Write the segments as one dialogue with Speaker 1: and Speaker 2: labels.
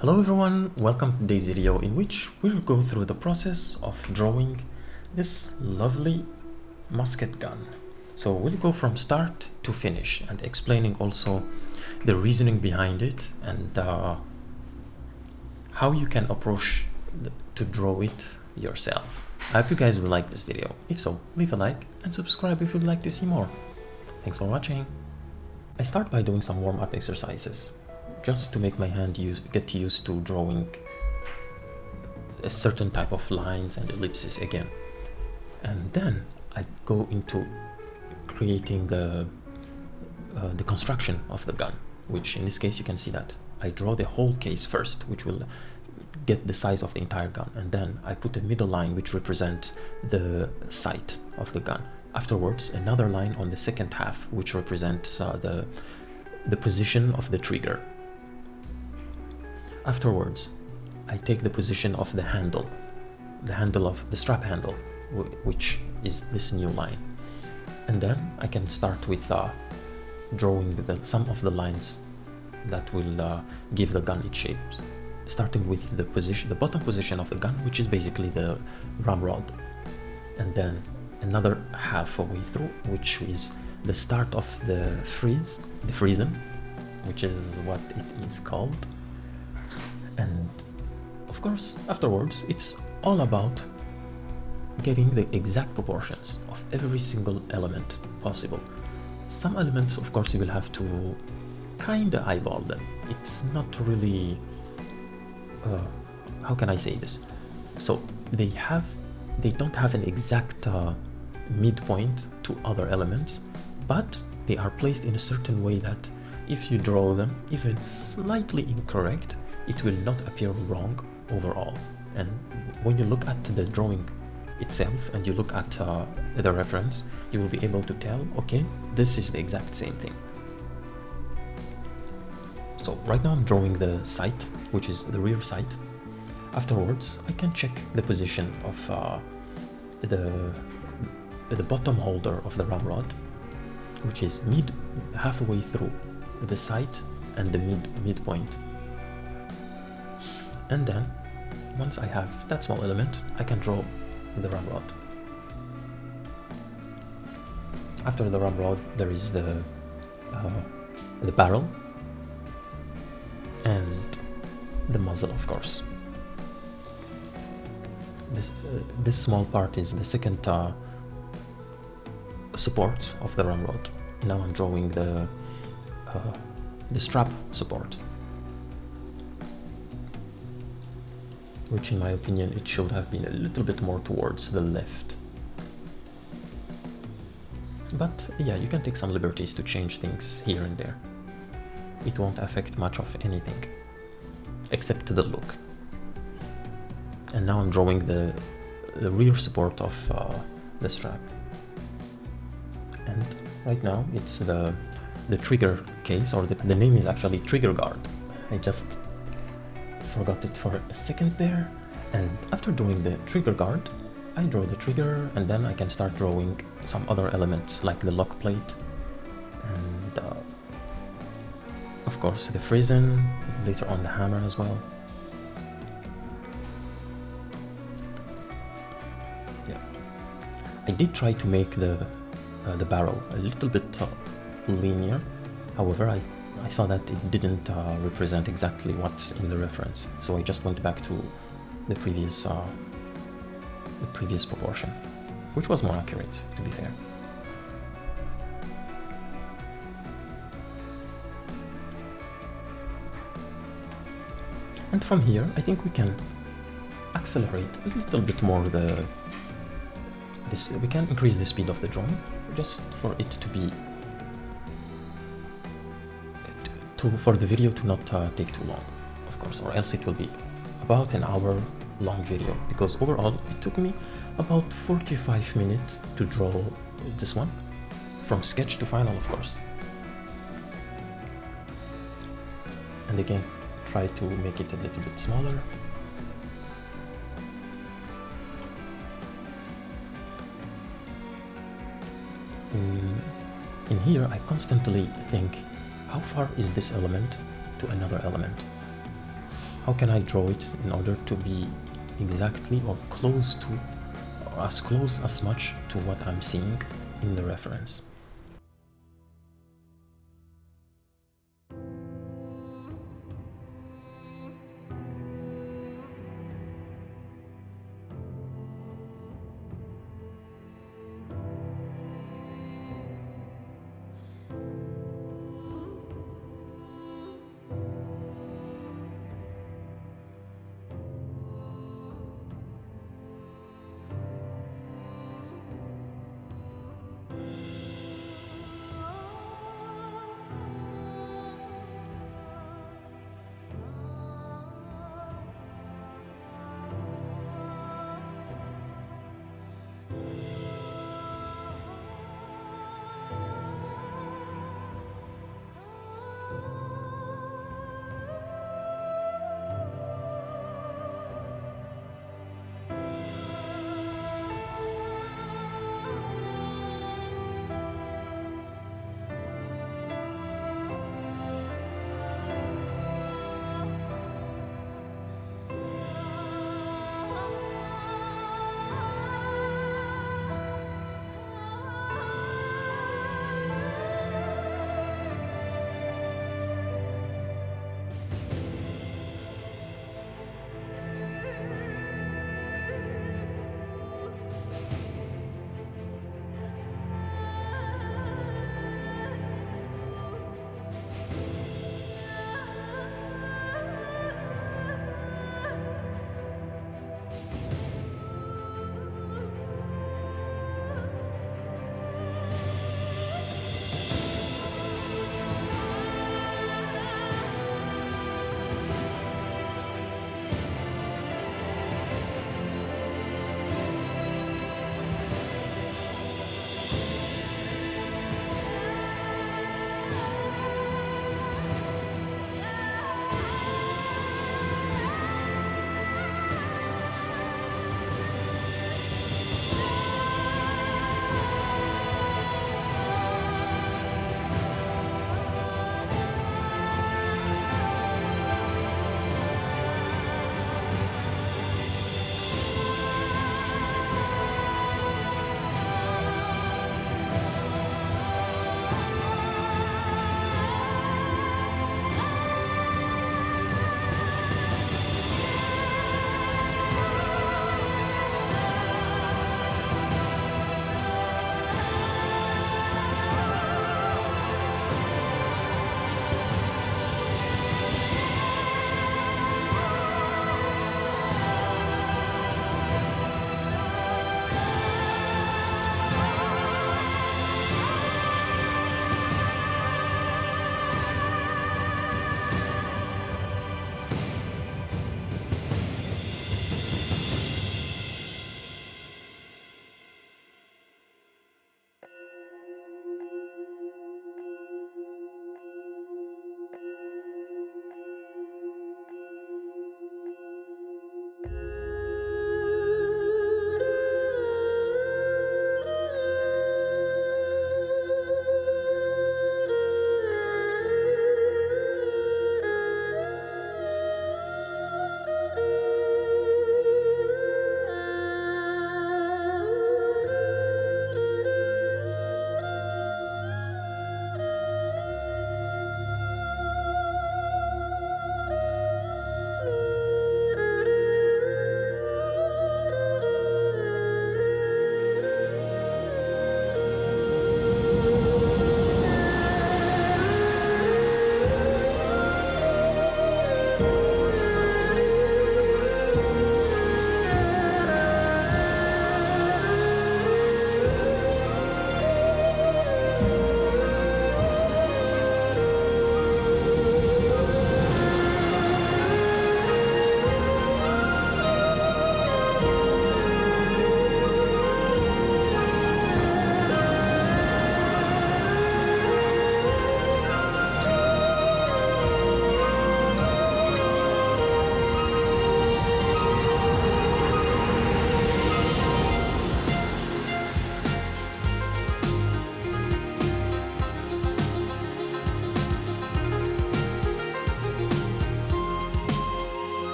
Speaker 1: Hello everyone, welcome to today's video in which we'll go through the process of drawing this lovely musket gun. So we'll go from start to finish and explaining also the reasoning behind it and how you can approach to draw it yourself. I hope you guys will like this video. If so, leave a like and subscribe if you'd like to see more. Thanks for watching. I start by doing some warm-up exercises, just to make my hand get used to drawing a certain type of lines and ellipses again. And then I go into creating the construction of the gun, which in this case you can see that I draw the whole case first, which will get the size of the entire gun, and then I put a middle line which represents the sight of the gun. Afterwards, another line on the second half which represents the position of the trigger. Afterwards, I take the position of the handle of the strap handle, which is this new line. And then I can start with drawing some of the lines that will give the gun its shape. Starting with the bottom position of the gun, which is basically the ramrod. And then another halfway through, which is the start of the friesen, which is what it is called. And of course, afterwards, it's all about getting the exact proportions of every single element possible. Some elements, of course, you will have to kinda eyeball them. It's not really, how can I say this? So they don't have an exact midpoint to other elements, but they are placed in a certain way that if you draw them, even slightly incorrect, it will not appear wrong overall. And when you look at the drawing itself and you look at the reference, you will be able to tell, okay, this is the exact same thing. So right now I'm drawing the sight, which is the rear sight. Afterwards, I can check the position of the bottom holder of the ramrod, which is halfway through the sight and the midpoint. And then, once I have that small element, I can draw the ramrod. After the ramrod, there is the barrel and the muzzle, of course. This small part is the second support of the ramrod. Now I'm drawing the strap support, which in my opinion it should have been a little bit more towards the left. But yeah, you can take some liberties to change things here and there. It won't affect much of anything, except the look. And now I'm drawing the rear support of the strap. And right now it's the trigger case, or the name is actually trigger guard. I just forgot it for a second there. And after drawing the trigger guard, I draw the trigger, and then I can start drawing some other elements like the lock plate and of course the friesen, later on the hammer as well. Yeah, I did try to make the barrel a little bit linear. However, I saw that it didn't represent exactly what's in the reference, so I just went back to the previous proportion, which was more accurate, to be fair. And from here, I think we can accelerate a little bit more we can increase the speed of the drawing, just for it to be for the video to not take too long, of course, or else it will be about an hour long video, because overall it took me about 45 minutes to draw this one, from sketch to final, of course. And again, try to make it a little bit smaller. In here, I constantly think, how far is this element to another element? how can I draw it in order to be exactly or close to, or as close as much to what I'm seeing in the reference.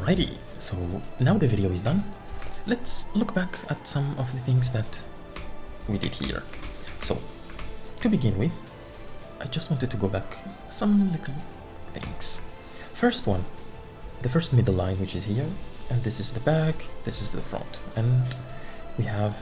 Speaker 1: Alrighty, so now the video is done. Let's look back at some of the things that we did here. So, to begin with, I just wanted to go back some little things. First one, the first middle line, which is here, and this is the back, this is the front, and we have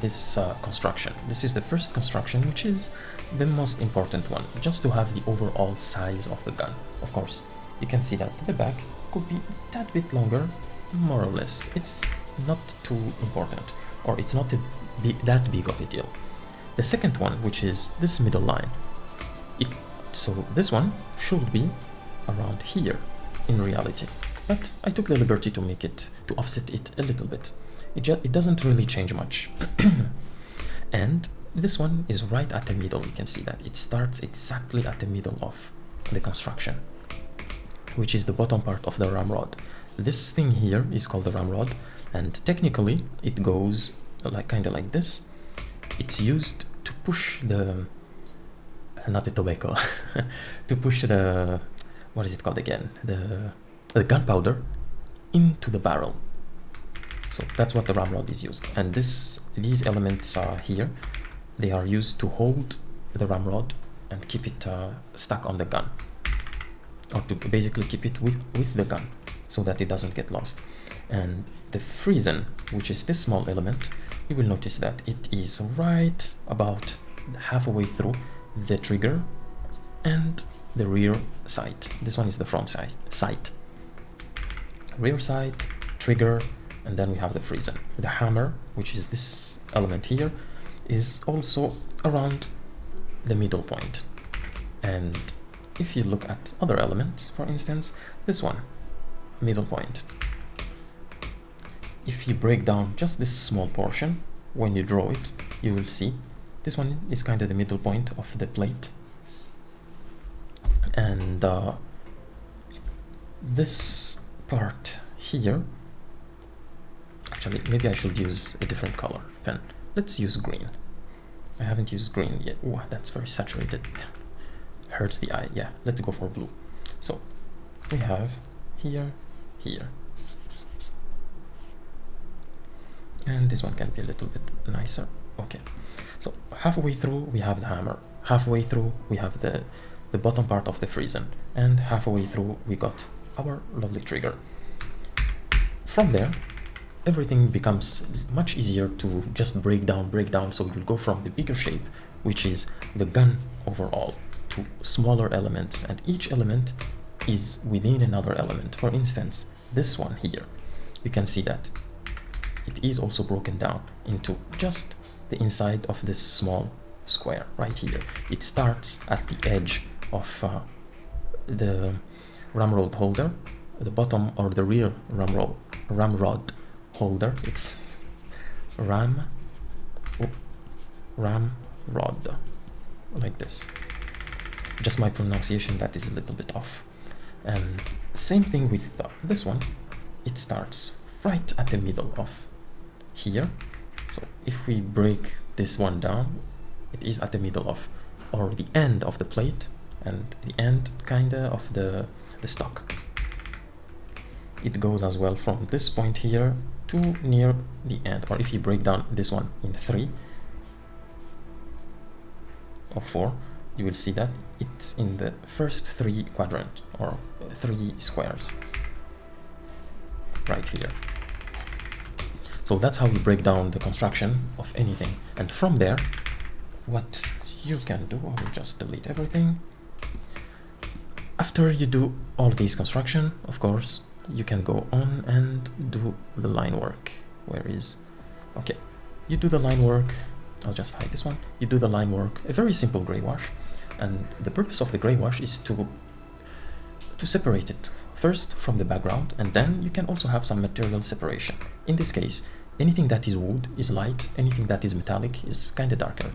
Speaker 1: this construction. This is the first construction, which is the most important one, just to have the overall size of the gun. Of course, you can see that the back could be a tad bit longer, more or less. It's not too important, or it's not that big of a deal. The second one, which is this middle line, so this one should be around here in reality, but I took the liberty to make it, to offset it a little bit. It doesn't really change much. And this one is right at the middle. You can see that it starts exactly at the middle of the construction, which is the bottom part of the ramrod. This thing here is called the ramrod, and technically it goes like kind of like this. It's used to push the not the tobacco to push the, what is it called again, the gunpowder into the barrel. So that's what the ramrod is used, and these elements are here. They are used to hold the ramrod and keep it stuck on the gun, or to basically keep it with the gun so that it doesn't get lost. And the frizzen, which is this small element, you will notice that it is right about halfway through the trigger and the rear sight. This one is the front sight, rear sight, trigger, and then we have the frizzen. The hammer, which is this element here, is also around the middle point. And if you look at other elements, for instance, this one, middle point. If you break down just this small portion, when you draw it, you will see this one is kind of the middle point of the plate. And this part here, actually, maybe I should use a different color pen. Let's use green. I haven't used green yet. Oh, that's very saturated. Hurts the eye. Yeah, let's go for blue. So we have here, here. And this one can be a little bit nicer. Okay. So halfway through we have the hammer. Halfway through we have the bottom part of the frizzen. And halfway through we got our lovely trigger. From there, everything becomes much easier to just break down, so you'll go from the bigger shape, which is the gun overall, to smaller elements, and each element is within another element. For instance, this one here, you can see that it is also broken down into just the inside of this small square right here. It starts at the edge of the ramrod holder, the bottom or the rear ramrod holder. It's ramrod, like this. Just my pronunciation that is a little bit off. And same thing with this one. It starts right at the middle of here. So if we break this one down, it is at the middle of, or the end of the plate, and the end kinda of the stock. It goes as well from this point here to near the end. Or if you break down this one in 3 or 4, you will see that it's in the first 3 quadrant, or 3 squares right here. So that's how we break down the construction of anything. And from there, what you can do, I will just delete everything. After you do all these construction, of course, you can go on and do the line work. Where is, okay, you do the line work. I'll just hide this one. You do the line work, a very simple gray wash, and the purpose of the gray wash is to separate it first from the background, and then you can also have some material separation. In this case, anything that is wood is light, anything that is metallic is kind of darker.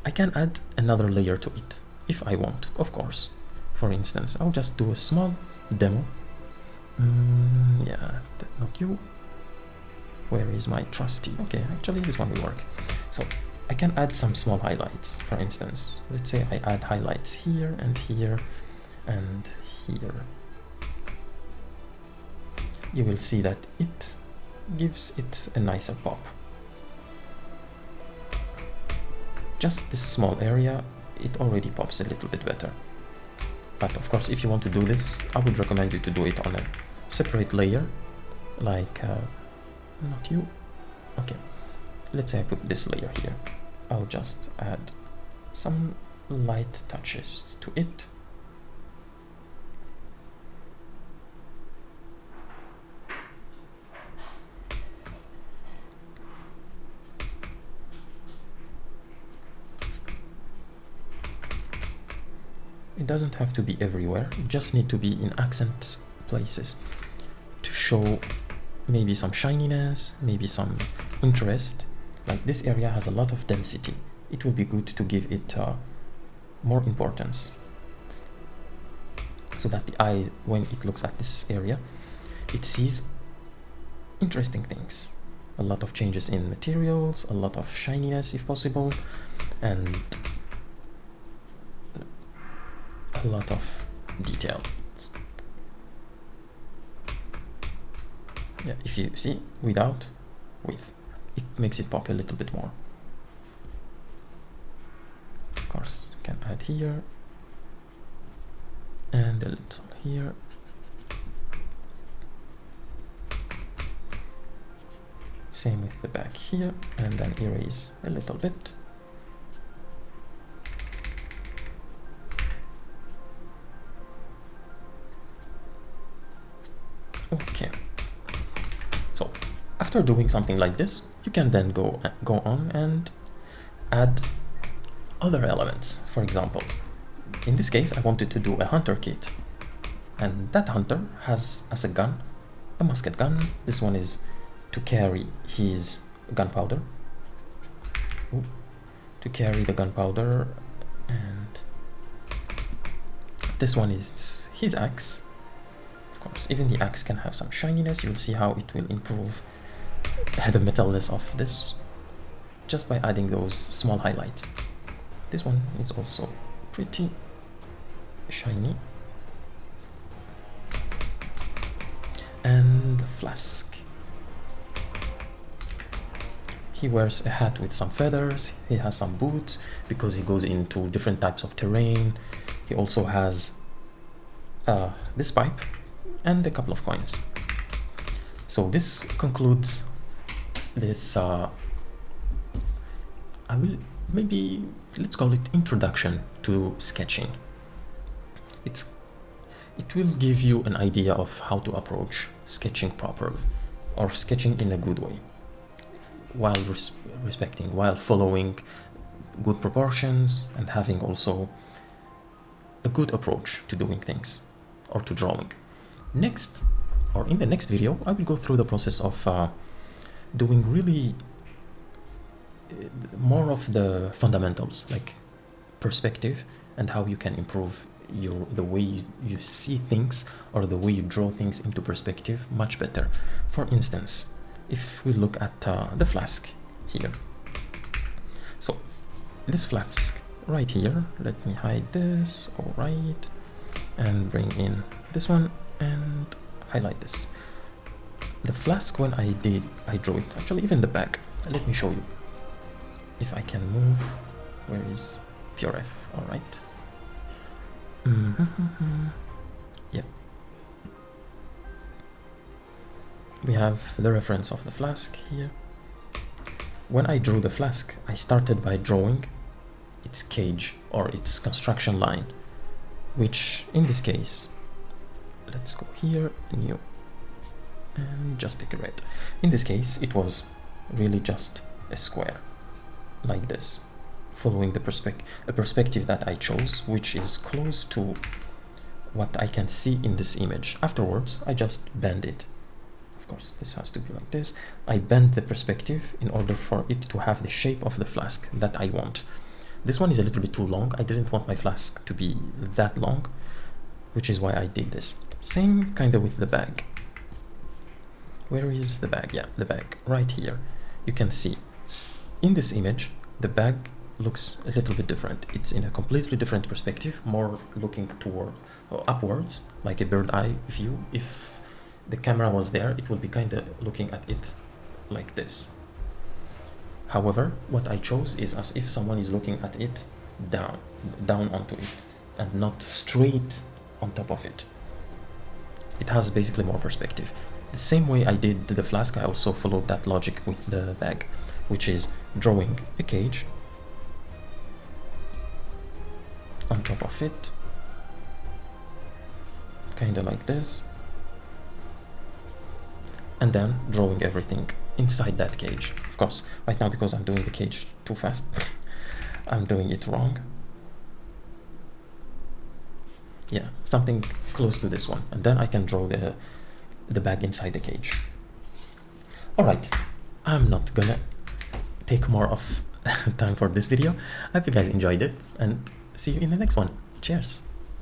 Speaker 1: I can add another layer to it if I want, of course. For instance, I'll just do a small demo. Yeah, not you. Where is my trusty? Okay, actually this one will work. So I can add some small highlights. For instance, let's say I add highlights here and here and here. you will see that it gives it a nicer pop. Just this small area, it already pops a little bit better. But of course, if you want to do this, I would recommend you to do it on a separate layer, like, not you, okay, let's say I put this layer here. I'll just add some light touches to it. It doesn't have to be everywhere, it just need to be in accent places to show maybe some shininess, maybe some interest. Like this area has a lot of density. It will be good to give it more importance, so that the eye, when it looks at this area, it sees interesting things. A lot of changes in materials, a lot of shininess if possible, and a lot of detail. Yeah, if you see without, with, it makes it pop a little bit more. Of course, you can add here and a little here. Same with the back here, and then erase a little bit. Okay. So after doing something like this, you can then go on and add other elements. For example, in this case, I wanted to do a hunter kit, and that hunter has as a gun a musket gun. This one is to carry his gunpowder. To carry the gunpowder, and this one is his axe. Of course, even the axe can have some shininess. You'll see how it will improve the metalness of this just by adding those small highlights. This one is also pretty shiny. And the flask. He wears a hat with some feathers. He has some boots because he goes into different types of terrain. He also has this pipe and a couple of coins. So this concludes this I will maybe, let's call it introduction to sketching. It will give you an idea of how to approach sketching properly, or sketching in a good way, while while following good proportions and having also a good approach to doing things or to drawing. Next, or in the next video, I will go through the process of doing really more of the fundamentals, like perspective, and how you can improve the way you see things, or the way you draw things into perspective much better. For instance, if we look at the flask here, so this flask right here, let me hide this, all right, and bring in this one and highlight this. The flask, when I drew it, actually even the back, let me show you if I can move. Where is Pure F? All right. Yeah, we have the reference of the flask here. When I drew the flask, I started by drawing its cage or its construction line, which in this case, let's go here, new, and just decorate. In this case, it was really just a square like this, following the perspective that I chose, which is close to what I can see in this image. Afterwards, I just bend it. Of course, this has to be like this. I bend the perspective in order for it to have the shape of the flask that I want. This one is a little bit too long. I didn't want my flask to be that long, which is why I did this. Same kind of with the bag. Where is the bag? Yeah, the bag right here. You can see in this image, the bag looks a little bit different. It's in a completely different perspective, more looking toward or upwards, like a bird eye view, if the camera was there, it would be kind of looking at it like this. However, what I chose is as if someone is looking at it down onto it, and not straight on top of it. It has basically more perspective. The same way I did the flask, I also followed that logic with the bag, which is drawing a cage on top of it, kind of like this, and then drawing everything inside that cage. Of course, right now, because I'm doing the cage too fast, I'm doing it wrong. Yeah, something close to this one, and then I can draw the bag inside the cage. All right, I'm not gonna take more of time for this video. I hope you guys enjoyed it, and see you in the next one. Cheers.